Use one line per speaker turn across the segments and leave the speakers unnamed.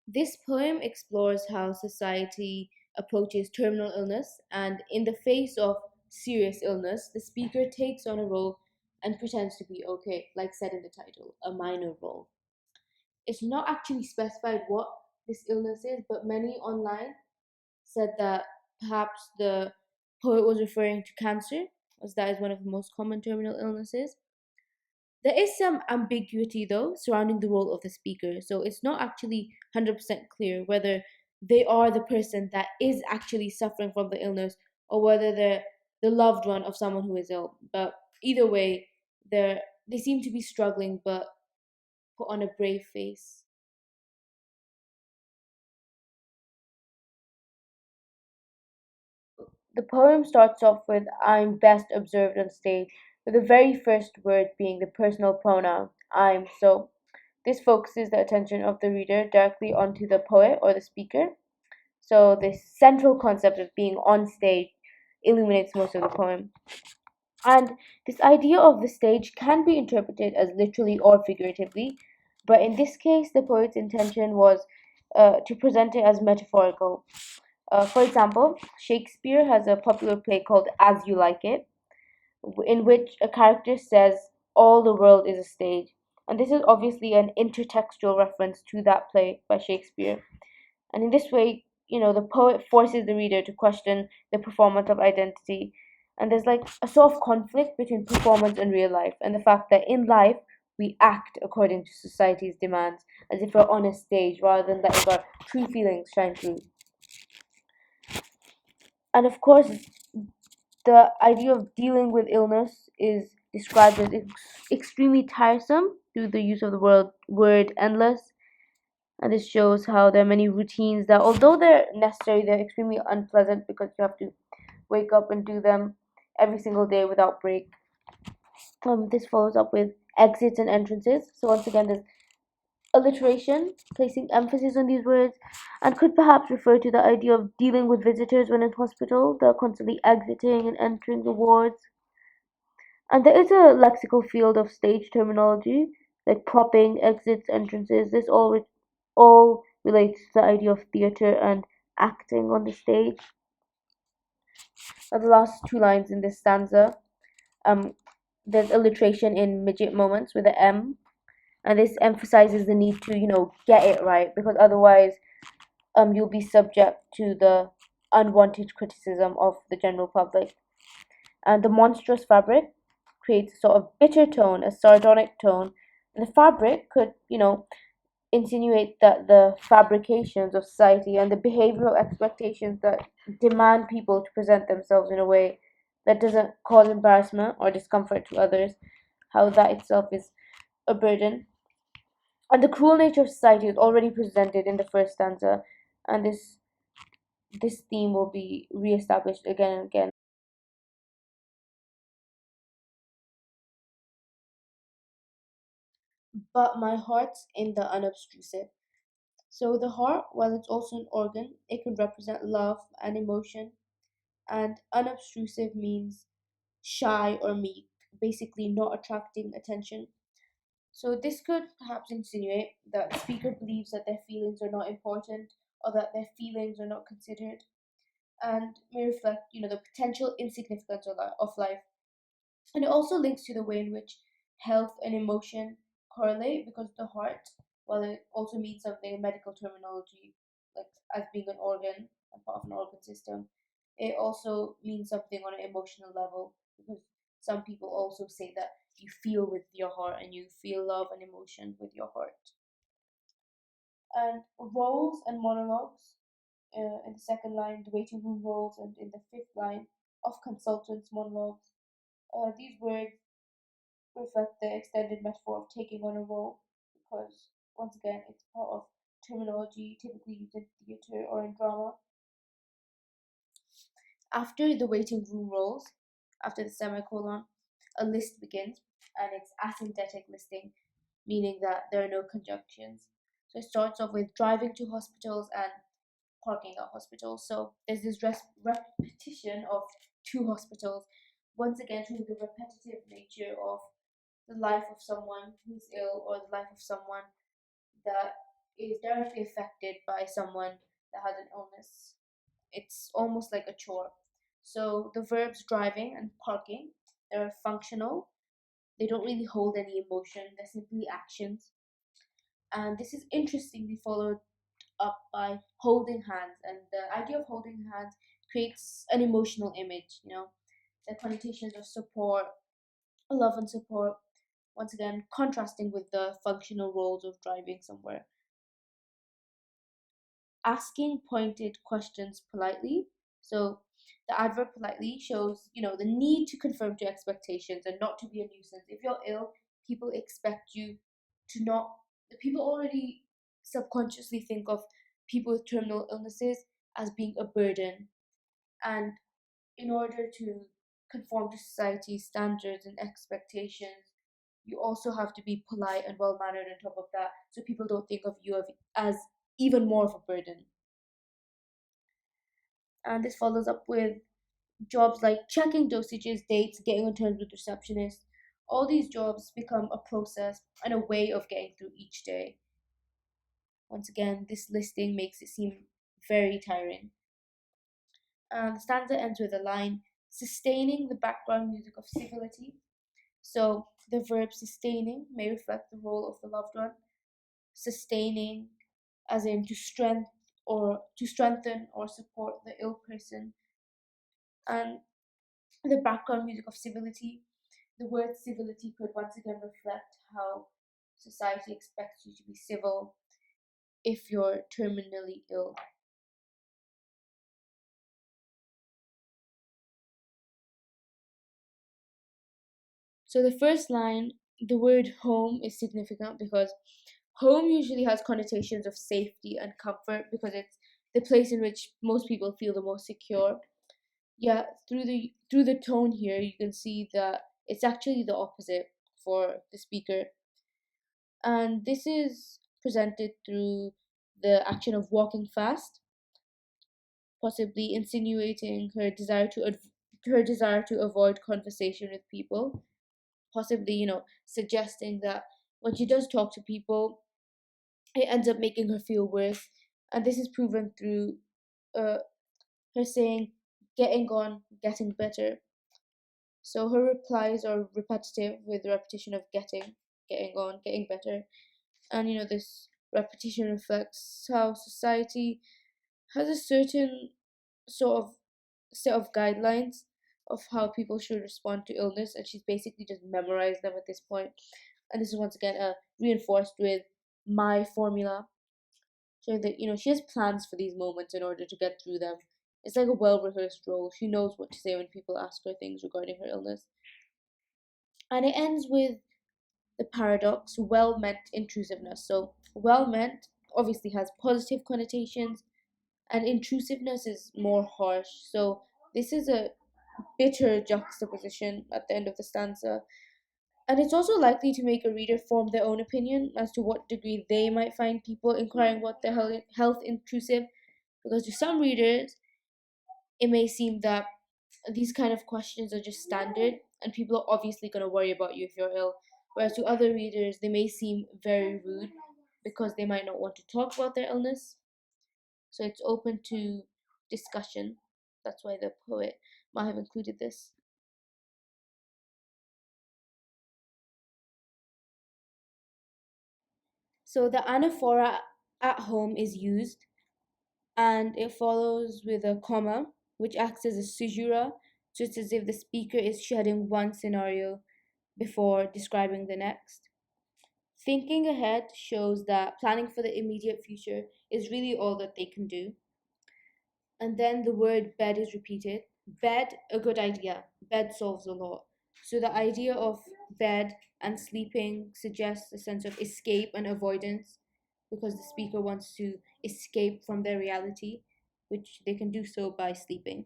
This poem explores how society approaches terminal illness, and in the face of serious illness, the speaker takes on a role and pretends to be okay, like said in the title, a minor role. It's not actually specified what this illness is, but many online said that perhaps the poet was referring to cancer, as that is one of the most common terminal illnesses. There is some ambiguity, though, surrounding the role of the speaker, so it's not actually 100% clear whether they are the person that is actually suffering from the illness or whether they're the loved one of someone who is ill. But either way, they seem to be struggling but put on a brave face. The poem starts off with "I'm best observed on stage," with the very first word being the personal pronoun "I'm." So this focuses the attention of the reader directly onto the poet or the speaker. So the central concept of being on stage illuminates most of the poem. And this idea of the stage can be interpreted as literally or figuratively, but in this case, the poet's intention was to present it as metaphorical. For example, Shakespeare has a popular play called As You Like It, in which a character says, "All the world is a stage." And this is obviously an intertextual reference to that play by Shakespeare. And in this way, the poet forces the reader to question the performance of identity. And there's like a sort of conflict between performance and real life, and the fact that in life, we act according to society's demands, as if we're on a stage rather than letting our true feelings shine through. And of course, the idea of dealing with illness is described as extremely tiresome through the use of the word endless. And this shows how there are many routines that, although they're necessary, they're extremely unpleasant because you have to wake up and do them every single day without break. This follows up with exits and entrances. So once again, there's alliteration, placing emphasis on these words, and could perhaps refer to the idea of dealing with visitors when in hospital. They're constantly exiting and entering the wards. And there is a lexical field of stage terminology, like propping, exits, entrances. This all relates to the idea of theatre and acting on the stage. The last two lines in this stanza, um, there's alliteration in midget moments with the M, and this emphasizes the need to, get it right, because otherwise, you'll be subject to the unwanted criticism of the general public. And the monstrous fabric creates a sort of bitter tone, a sardonic tone. And the fabric could, insinuate that the fabrications of society and the behavioral expectations that demand people to present themselves in a way that doesn't cause embarrassment or discomfort to others, how that itself is a burden. And the cruel nature of society is already presented in the first stanza, and this theme will be reestablished again and again. But my heart's in the unobtrusive. So the heart, while it's also an organ, it can represent love and emotion, and unobtrusive means shy or meek, basically not attracting attention. So this could perhaps insinuate that the speaker believes that their feelings are not important or that their feelings are not considered, and may reflect, the potential insignificance of life. And it also links to the way in which health and emotion correlate, because the heart, while it also means something in medical terminology, like as being an organ and part of an organ system, it also means something on an emotional level, because some people also say that you feel with your heart and you feel love and emotion with your heart. And roles and monologues, in the second line, the waiting room roles, and in the fifth line, of consultants' monologues. These words reflect the extended metaphor of taking on a role, because once again it's part of terminology typically used in theatre or in drama. After the waiting room rolls, after the semicolon, a list begins, and it's asynthetic listing, meaning that there are no conjunctions. So it starts off with driving to hospitals and parking at hospitals. So there's this repetition of two hospitals, once again showing the repetitive nature of the life of someone who's ill, or the life of someone that is directly affected by someone that has an illness. It's almost like a chore. So the verbs driving and parking, they're functional. They don't really hold any emotion, they're simply actions. And this is interestingly followed up by holding hands. And the idea of holding hands creates an emotional image, the connotations of support, love and support, once again contrasting with the functional roles of driving somewhere. Asking pointed questions politely. So the adverb politely shows, the need to conform to expectations and not to be a nuisance. If you're ill, people expect you to not. The people already subconsciously think of people with terminal illnesses as being a burden, and in order to conform to society's standards and expectations, you also have to be polite and well mannered on top of that, so people don't think of you as even more of a burden. And this follows up with jobs like checking dosages, dates, getting on terms with receptionists. All these jobs become a process and a way of getting through each day. Once again, this listing makes it seem very tiring. And the stanza ends with a line sustaining the background music of civility. So the verb sustaining may reflect the role of the loved one. Sustaining, as in to strengthen or support the ill person, and the background music of civility. The word civility could once again reflect how society expects you to be civil if you're terminally ill. So the first line, the word home is significant because home usually has connotations of safety and comfort because it's the place in which most people feel the most secure. Yeah, through the tone here, you can see that it's actually the opposite for the speaker, and this is presented through the action of walking fast, possibly insinuating her desire to avoid conversation with people, possibly suggesting that when she does talk to people, it ends up making her feel worse, and this is proven through uh, her saying, "Getting on, getting better." So her replies are repetitive with the repetition of getting on, getting better. And this repetition reflects how society has a certain sort of set of guidelines of how people should respond to illness, and she's basically just memorized them at this point. And this is once again reinforced with my formula, showing that she has plans for these moments in order to get through them. It's like a well rehearsed role. She knows what to say when people ask her things regarding her illness. And it ends with the paradox well meant intrusiveness. So, well meant obviously has positive connotations, and intrusiveness is more harsh. So, this is a bitter juxtaposition at the end of the stanza. And it's also likely to make a reader form their own opinion as to what degree they might find people inquiring about their health intrusive. Because to some readers, it may seem that these kind of questions are just standard and people are obviously going to worry about you if you're ill. Whereas to other readers, they may seem very rude because they might not want to talk about their illness. So it's open to discussion. That's why the poet might have included this. So the anaphora at home is used, and it follows with a comma, which acts as a caesura, just as if the speaker is shedding one scenario before describing the next. Thinking ahead shows that planning for the immediate future is really all that they can do. And then the word bed is repeated. Bed, a good idea. Bed solves a lot. So the idea of bed and sleeping suggests a sense of escape and avoidance because the speaker wants to escape from their reality, which they can do so by sleeping.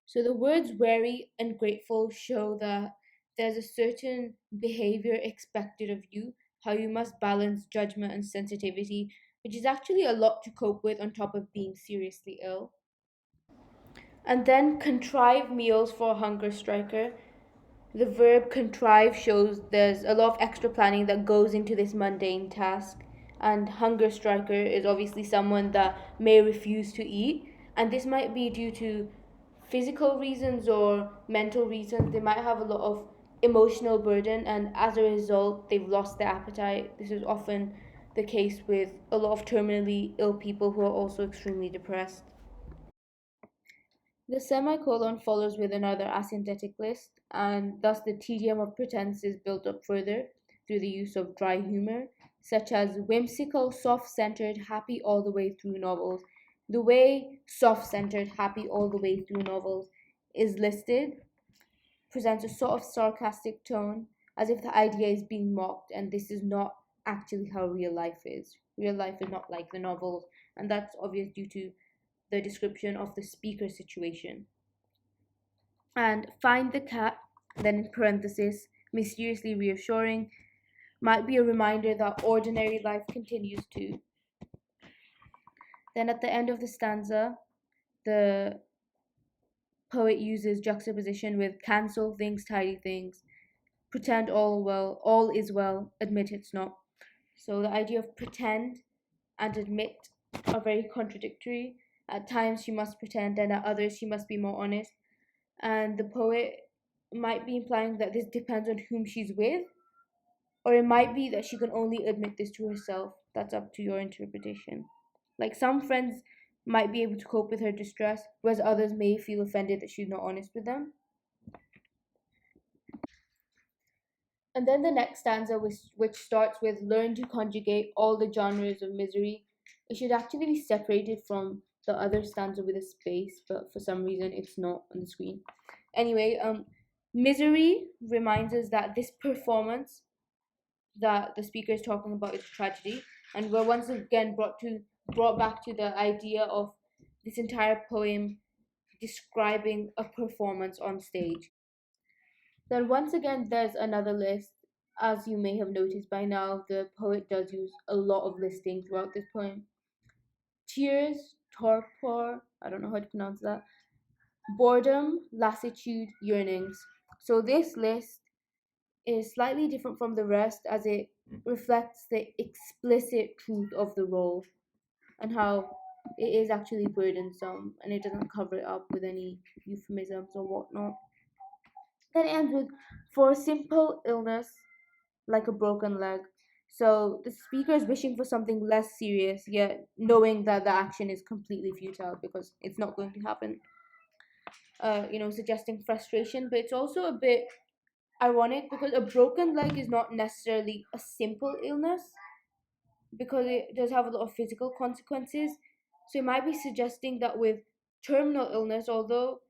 So the words wary and grateful show that there's a certain behavior expected of you, how you must balance judgment and sensitivity, which is actually a lot to cope with on top of being seriously ill. And then contrive meals for a hunger striker. The verb contrive shows there's a lot of extra planning that goes into this mundane task. And hunger striker is obviously someone that may refuse to eat. And this might be due to physical reasons or mental reasons. They might have a lot of emotional burden, and as a result, they've lost their appetite. This is often the case with a lot of terminally ill people who are also extremely depressed. The semicolon follows with another asynthetic list, and thus the tedium of pretense is built up further through the use of dry humor, such as whimsical, soft centered, happy all the way through novels. The way soft centered, happy all the way through novels is listed presents a sort of sarcastic tone, as if the idea is being mocked, and this is not actually how real life is. Real life is not like the novels, and that's obvious due to the description of the speaker situation. And find the cat, then in parenthesis, mysteriously reassuring, might be a reminder that ordinary life continues too. Then at the end of the stanza, the poet uses juxtaposition with cancel things, tidy things, pretend all is well, admit it's not. So the idea of pretend and admit are very contradictory. At times she must pretend, and at others she must be more honest. And the poet might be implying that this depends on whom she's with, or it might be that she can only admit this to herself. That's up to your interpretation. Like some friends might be able to cope with her distress, whereas others may feel offended that she's not honest with them. And then the next stanza, which starts with learn to conjugate all the genres of misery, it should actually be separated from the other stanza with a space, but for some reason it's not on the screen. Anyway, misery reminds us that this performance that the speaker is talking about is tragedy, and we're once again brought back to the idea of this entire poem describing a performance on stage. Then once again, there's another list. As you may have noticed by now, the poet does use a lot of listing throughout this poem. Tears, torpor, I don't know how to pronounce that, boredom, lassitude, yearnings. So this list is slightly different from the rest as it reflects the explicit truth of the role and how it is actually burdensome and it doesn't cover it up with any euphemisms or whatnot. Then it ends with for simple illness like a broken leg. So the speaker is wishing for something less serious, yet knowing that the action is completely futile because it's not going to happen. Suggesting frustration, but it's also a bit ironic because a broken leg is not necessarily a simple illness because it does have a lot of physical consequences. So it might be suggesting that with terminal illness, although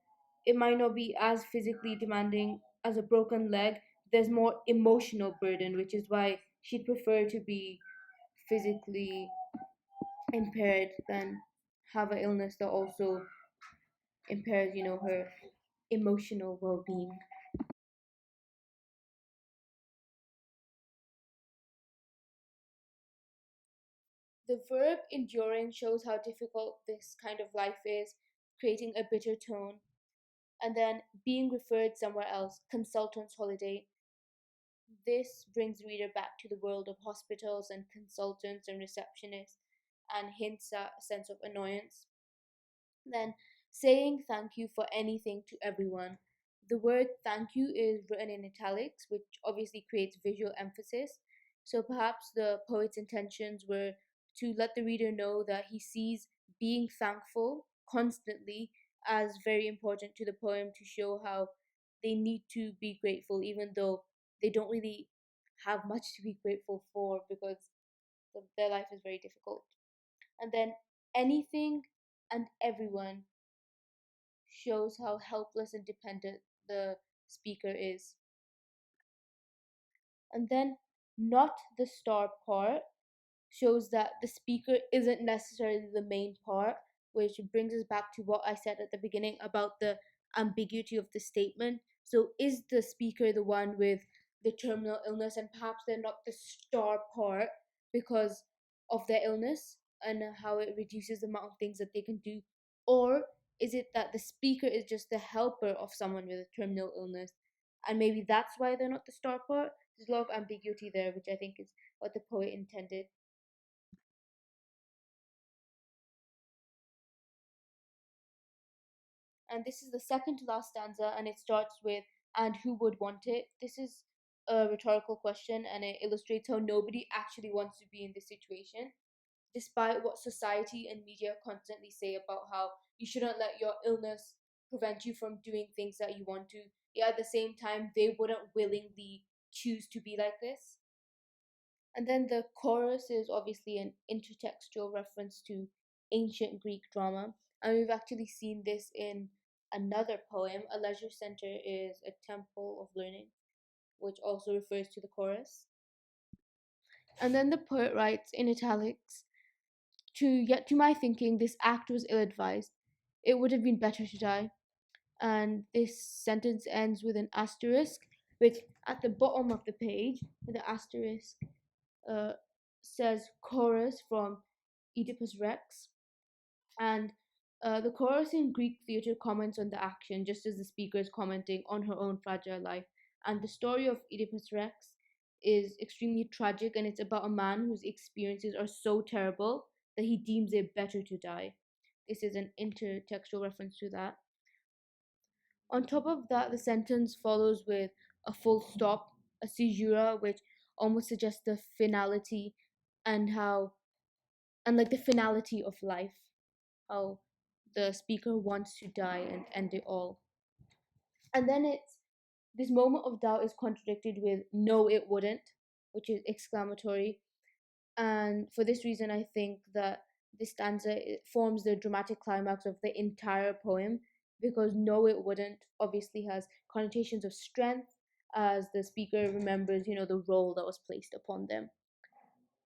it might not be as physically demanding as a broken leg, there's more emotional burden, which is why she'd prefer to be physically impaired than have an illness that also impairs, her emotional well being. The verb enduring shows how difficult this kind of life is, creating a bitter tone. And then being referred somewhere else, consultant's holiday. This brings the reader back to the world of hospitals and consultants and receptionists and hints at a sense of annoyance. Then saying thank you for anything to everyone. The word thank you is written in italics, which obviously creates visual emphasis. So perhaps the poet's intentions were to let the reader know that he sees being thankful constantly as very important to the poem to show how they need to be grateful, even though they don't really have much to be grateful for because their life is very difficult. And then anything and everyone shows how helpless and dependent the speaker is. And then, not the star part shows that the speaker isn't necessarily the main part, which brings us back to what I said at the beginning about the ambiguity of the statement. So, is the speaker the one with the terminal illness, and perhaps they're not the star part because of their illness and how it reduces the amount of things that they can do? Or is it that the speaker is just the helper of someone with a terminal illness? and maybe that's why they're not the star part. There's a lot of ambiguity there, which I think is what the poet intended. And this is the second to last stanza, and it starts with, "And who would want it?" This is a rhetorical question, and it illustrates how nobody actually wants to be in this situation, despite what society and media constantly say about how you shouldn't let your illness prevent you from doing things that you want to. Yet at the same time, they wouldn't willingly choose to be like this. And then the chorus is obviously an intertextual reference to ancient Greek drama. And we've actually seen this in another poem. A leisure center is a temple of learning, which also refers to the chorus. And then the poet writes in italics, Yet to my thinking, this act was ill advised. It would have been better to die." And this sentence ends with an asterisk, which at the bottom of the page, the asterisk uh, says chorus from Oedipus Rex. And the chorus in Greek theatre comments on the action, just as the speaker is commenting on her own fragile life. And the story of Oedipus Rex is extremely tragic, and it's about a man whose experiences are so terrible that he deems it better to die. This is an intertextual reference to that. On top of that, the sentence follows with a full stop, a caesura, which almost suggests the finality and how, and like the finality of life, how the speaker wants to die and end it all. And then it's this moment of doubt is contradicted with "no, it wouldn't," which is exclamatory. And for this reason, I think that this stanza forms the dramatic climax of the entire poem, because "no, it wouldn't" obviously has connotations of strength, as the speaker remembers, the role that was placed upon them,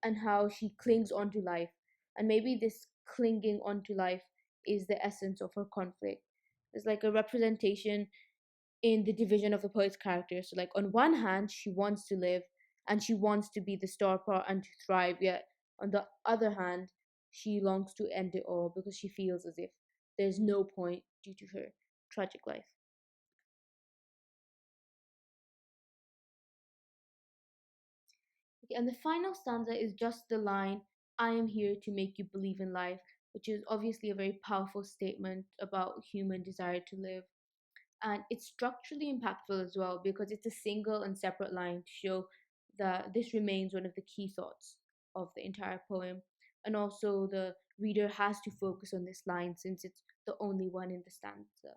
and how she clings onto life. And maybe this clinging onto life is the essence of her conflict. It's like a representation in the division of the poet's character. So, like, on one hand, she wants to live and she wants to be the star part and to thrive, yet on the other hand, she longs to end it all because she feels as if there's no point due to her tragic life. Okay, and the final stanza is just the line, "I am here to make you believe in life," which is obviously a very powerful statement about human desire to live. And it's structurally impactful as well because it's a single and separate line to show that this remains one of the key thoughts of the entire poem. And also, the reader has to focus on this line since it's the only one in the stanza.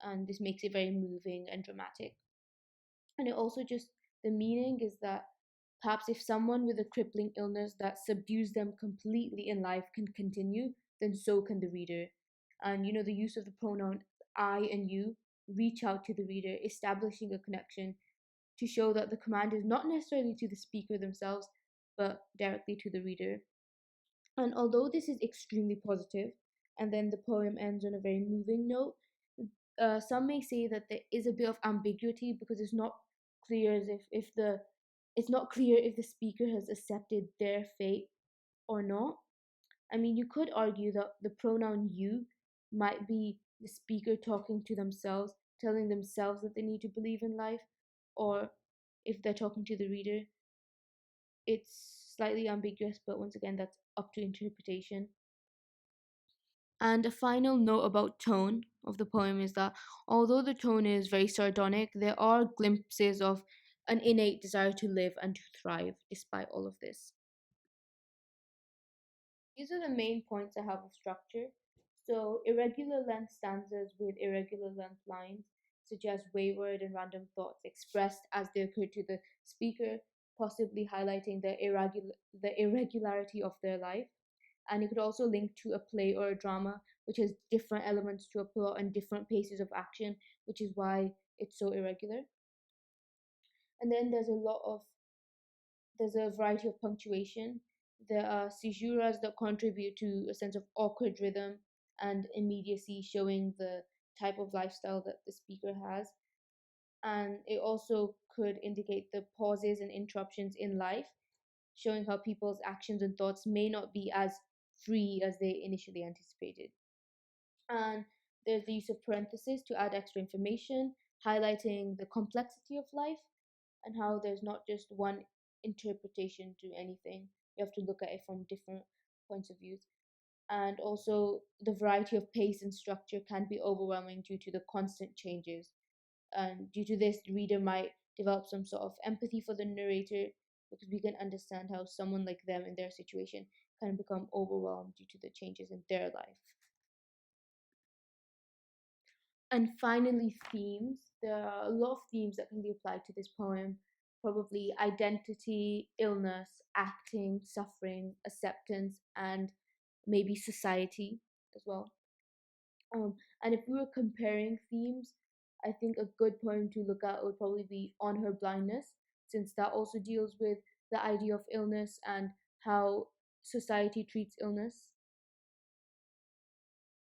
And this makes it very moving and dramatic. And it also just, the meaning is that perhaps if someone with a crippling illness that subdues them completely in life can continue, then so can the reader. And the use of the pronoun I and you reach out to the reader, establishing a connection to show that the command is not necessarily to the speaker themselves, but directly to the reader. And although this is extremely positive, and then the poem ends on a very moving note, some may say that there is a bit of ambiguity because it's not clear as if the it's not clear if the speaker has accepted their fate or not. I mean, you could argue that the pronoun you might be the speaker talking to themselves, telling themselves that they need to believe in life, or if they're talking to the reader, it's slightly ambiguous, but once again, that's up to interpretation. And a final note about tone of the poem is that although the tone is very sardonic, there are glimpses of an innate desire to live and to thrive despite all of this. These are the main points I have of structure. So, irregular length stanzas with irregular length lines suggest wayward and random thoughts expressed as they occur to the speaker, possibly highlighting the irregularity of their life. And it could also link to a play or a drama which has different elements to a plot and different paces of action, which is why it's so irregular. And then there's a variety of punctuation. There are caesuras that contribute to a sense of awkward rhythm and immediacy, showing the type of lifestyle that the speaker has. And it also could indicate the pauses and interruptions in life, showing how people's actions and thoughts may not be as free as they initially anticipated. And there's the use of parentheses to add extra information, highlighting the complexity of life and how there's not just one interpretation to anything. You have to look at it from different points of views. And also, the variety of pace and structure can be overwhelming due to the constant changes. And due to this, the reader might develop some sort of empathy for the narrator because we can understand how someone like them in their situation can become overwhelmed due to the changes in their life. And finally, themes. There are a lot of themes that can be applied to this poem. Probably identity, illness, acting, suffering, acceptance, and maybe society as well. And if we were comparing themes, I think a good poem to look at would probably be On Her Blindness, since that also deals with the idea of illness and how society treats illness.